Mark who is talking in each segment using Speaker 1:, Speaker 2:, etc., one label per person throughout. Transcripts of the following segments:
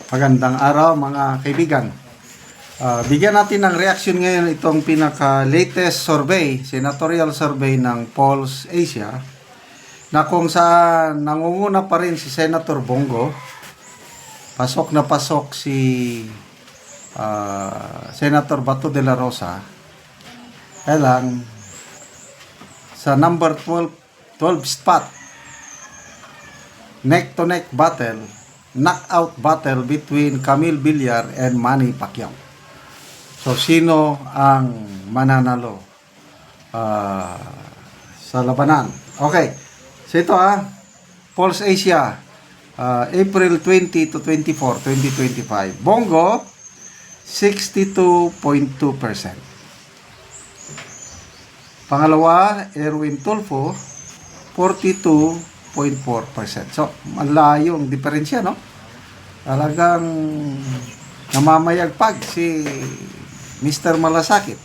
Speaker 1: Magandang araw mga kaibigan. Bigyan natin ng reaction ngayon itong pinaka-latest survey, senatorial survey ng Polls Asia, na kung saan nangunguna pa rin si Senator Bongo. Pasok na pasok si Senator Bato de la Rosa. Kaya lang, sa number 12 spot, neck-to-neck battle, knockout battle between Camille Villar and Manny Pacquiao. So, sino ang mananalo sa labanan? Okay. So, ito Polls Asia, April 20 to 24, 2025. Bongo, 62.2%. Pangalawa, Erwin Tulfo, 42.4%. So, malayo ang diferensya, no? Talagang namamayagpag si Mr. Malasakit.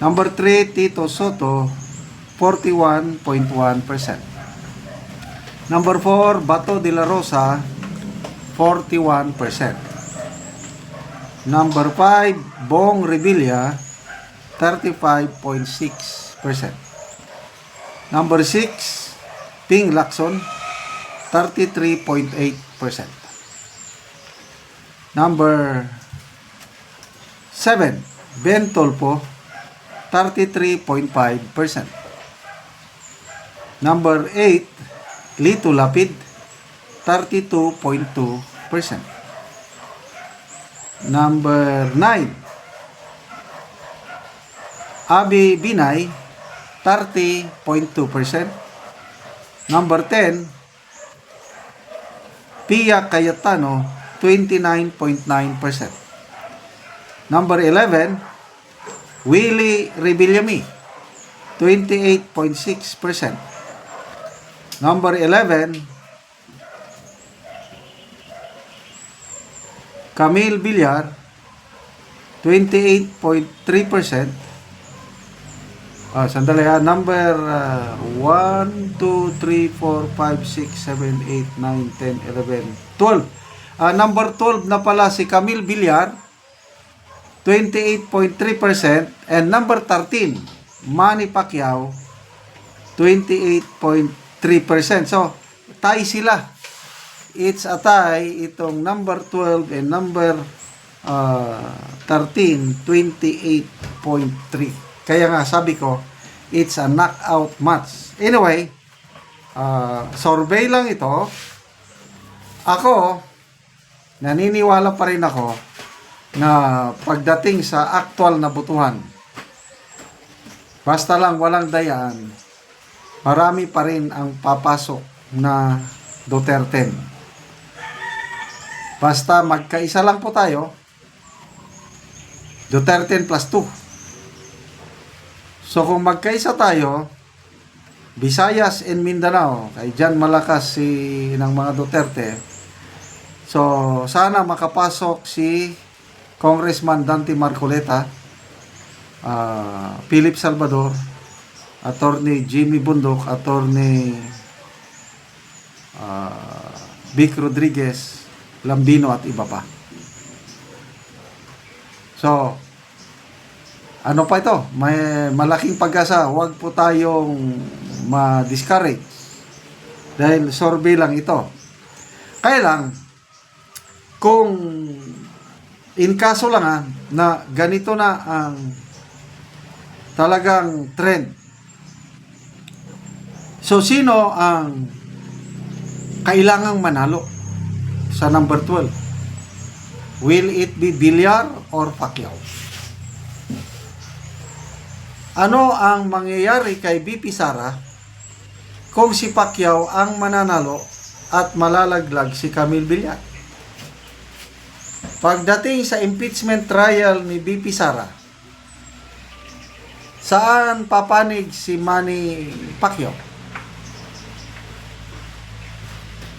Speaker 1: Number 3, Tito Soto, 41.1%. Number 4, Bato de la Rosa, 41%. Number 5, Bong Revilla, 35.6%. Number 6, Ping Lacson, 33.8%. Number 7, Ben Tolpo, 33.5%. Number 8, Lito Lapid, 32.2%. Number 9, Abi Binay, 30.2%. Number 10, Pia Cayetano, 29.9%. Number 11, Willie Rebillami, 28.6%. Number 11, Camille Villar, 28.3%. Sandali number 1, 2, 3, 4, 5, 6, 7, 8, 9, 10, 11, 12. Number 12 na pala si Camille Villar, 28.3%. And number 13, Manny Pacquiao, 28.3%. So, tie sila. It's a tie. Itong number 12 and number 13, 28.3%. Kaya nga sabi ko, it's a knockout match. Anyway, survey lang ito. Ako, naniniwala pa rin ako na pagdating sa actual na butuhan, basta lang walang dayaan, marami pa rin ang papasok na Duterte. Basta magkaisa lang po tayo, Duterte plus 2. So kung magkaisa tayo, Visayas and Mindanao, kay Jan Malakas ng mga Duterte. So sana makapasok si Congressman Dante Marcoleta, Philip Salvador, Attorney Jimmy Bundok, Attorney Vic Rodriguez, Lambino at iba pa. So ano pa ito? May malaking pag-asa. Huwag po tayong ma-discourage. Dahil survey lang ito. Kaya lang, kung in kaso lang na ganito na ang talagang trend. So, sino ang kailangang manalo sa number 12? Will it be Villar or Pacquiao? Ano ang mangyayari kay BP Sara kung si Pacquiao ang mananalo at malalaglag si Camille Villar? Pagdating sa impeachment trial ni BP Sara, saan papanig si Manny Pacquiao?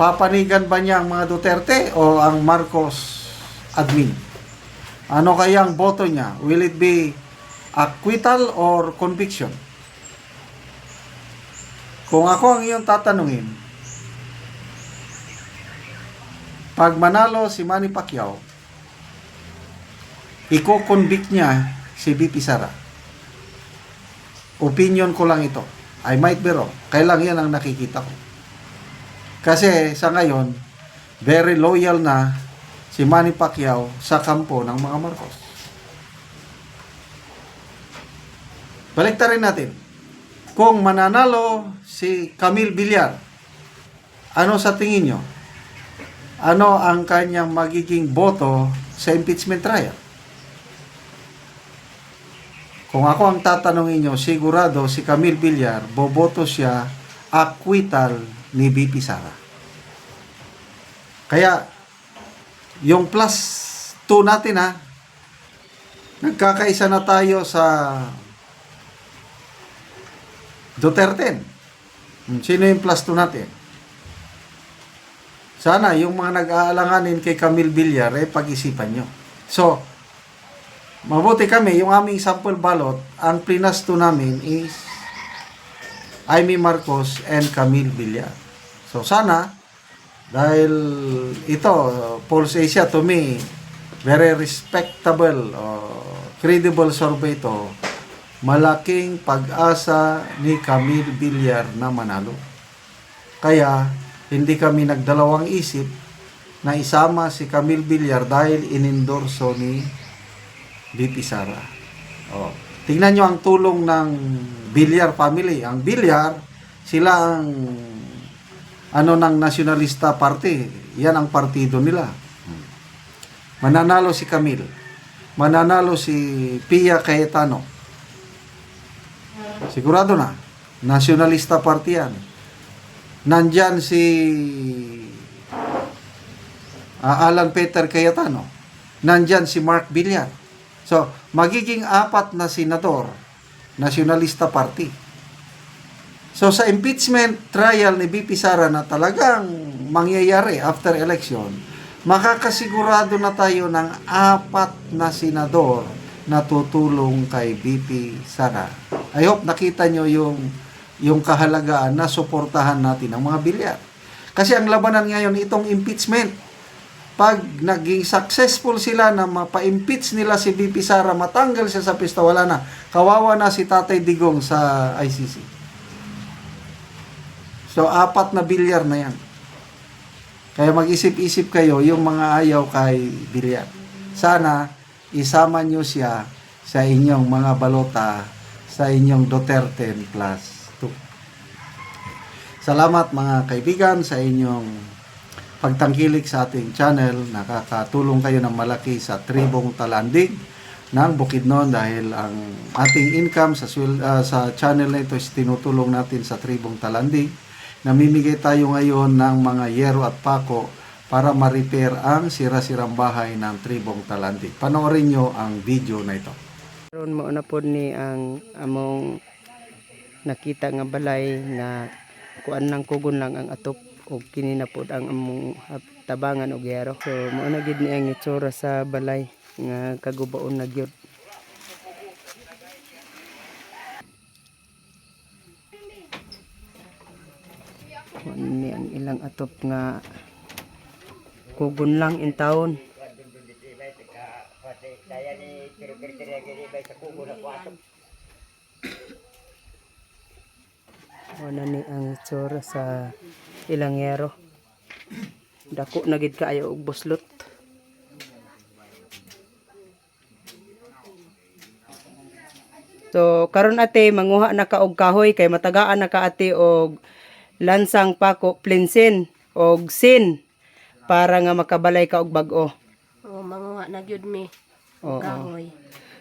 Speaker 1: Papanigan ba niya ang mga Duterte o ang Marcos admin? Ano kaya ang boto niya? Will it be acquittal or conviction? Kung ako ang iyong tatanungin, Pag manalo si Manny Pacquiao, iko-convict niya si BP Sara. Opinion ko lang ito. I might be wrong. Kailang yan ang nakikita ko. Kasi sa ngayon, very loyal na si Manny Pacquiao sa kampo ng mga Marcos. Baliktarin natin. Kung mananalo si Camille Villar, ano sa tingin nyo? Ano ang kanyang magiging boto sa impeachment trial? Kung ako ang tatanungin nyo, sigurado si Camille Villar, boboto siya acquittal ni BP Sara. Kaya, yung plus 2 natin nagkakaisa na tayo sa Duterte. Sino yung plus 2 natin? Sana yung mga nag-aalanganin kay Camille Villar, pag-isipan nyo. So, mabuti kami, yung aming sample ballot, ang plus 2 namin is Amy Marcos and Camille Villar. So, sana, dahil ito, Pulse Asia, to me, very respectable, credible survey to, malaking pag-asa ni Camille Villar na manalo. Kaya, hindi kami nagdalawang isip na isama si Camille Villar dahil inendorso ni BP Sara. Tingnan nyo ang tulong ng Villar family. Ang Villar, sila ang ng Nacionalista Party. Yan ang partido nila. Mananalo si Camille. Mananalo si Pia Cayetano. Sigurado na. Nacionalista Party yan. Nandyan si Alan Peter Cayetano. Nandyan si Mark Villar. So, magiging 4 na senador, Nacionalista Party. So, sa impeachment trial ni BP Sara na talagang mangyayari after election, makakasigurado na tayo ng 4 na senador na tutulong kay BP Sara. I hope nakita nyo yung kahalagaan na suportahan natin ang mga Villar. Kasi ang labanan ngayon, itong impeachment. Pag naging successful sila na mapa-impeach nila si BP Sara, matanggal siya sa pista, wala na. Kawawa na si Tatay Digong sa ICC. So, 4 na Villar na yan. Kaya mag-isip-isip kayo yung mga ayaw kay Villar. Sana, isama nyo siya sa inyong mga balota, sa inyong Duterte plus 2. Salamat mga kaibigan sa inyong pagtangkilik sa ating channel. Nakakatulong kayo ng malaki sa tribong talandig ng Bukidnon dahil ang ating income sa channel na ito is tinutulong natin sa tribong talandig. Namimigay tayo ngayon ng mga yero at pako para ma-repair ang sira-sirang bahay ng tribong talandig. Panoorin nyo ang video na ito.
Speaker 2: Karon mao na pod ni ang among nakita nga balay nga kuan lang kugon lang ang atop og kini na pod ang among tabangan og yero. So mao na gid ni ang itsura sa balay nga kagubaon na gyud. Kuan ni ang ilang atop nga kugon lang in taon. Wala ni ang itsura sa ilang yero. Dako na gid kaayo og buslot. So karon ate manguha na ka og kahoy kay matagaan na ka ate og lansang pako plinsin og sin para nga makabalay ka og bag-o.
Speaker 3: Manguha na gyud mi.
Speaker 2: Oo.
Speaker 3: Kahoy.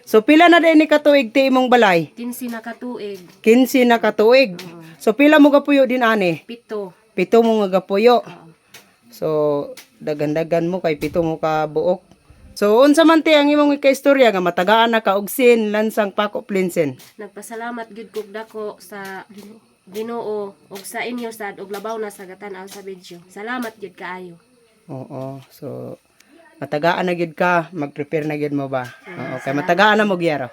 Speaker 2: So pila na din ni katuig ti imong balay?
Speaker 3: 15 na katuig.
Speaker 2: 15 na katuig. So pila mo gapuyo din ani?
Speaker 3: 7.
Speaker 2: 7 mo nga gapuyo. So dagan-dagan mo kay 7 mo ka buok. So unsa man ti ang imong ikaistorya nga matagaan na ka og sin lansang pako plinsin?
Speaker 3: Nagpasalamat gyud kog dako sa Ginoo ug sa inyo sad og labaw na sa gatan-aw sa video. Salamat gyud kaayo.
Speaker 2: Oo. So matagaan na gyud ka, mag-prepare na gyud mo ba? Oo, kay matagaan na mo gyero.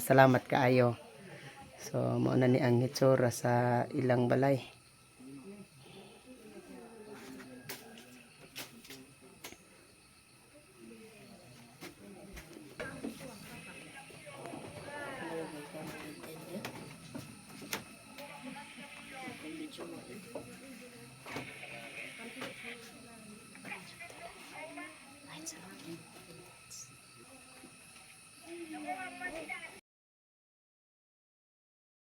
Speaker 2: Salamat kaayo. So mao na ni ang hitsura sa ilang balay.
Speaker 3: Ay, salamat.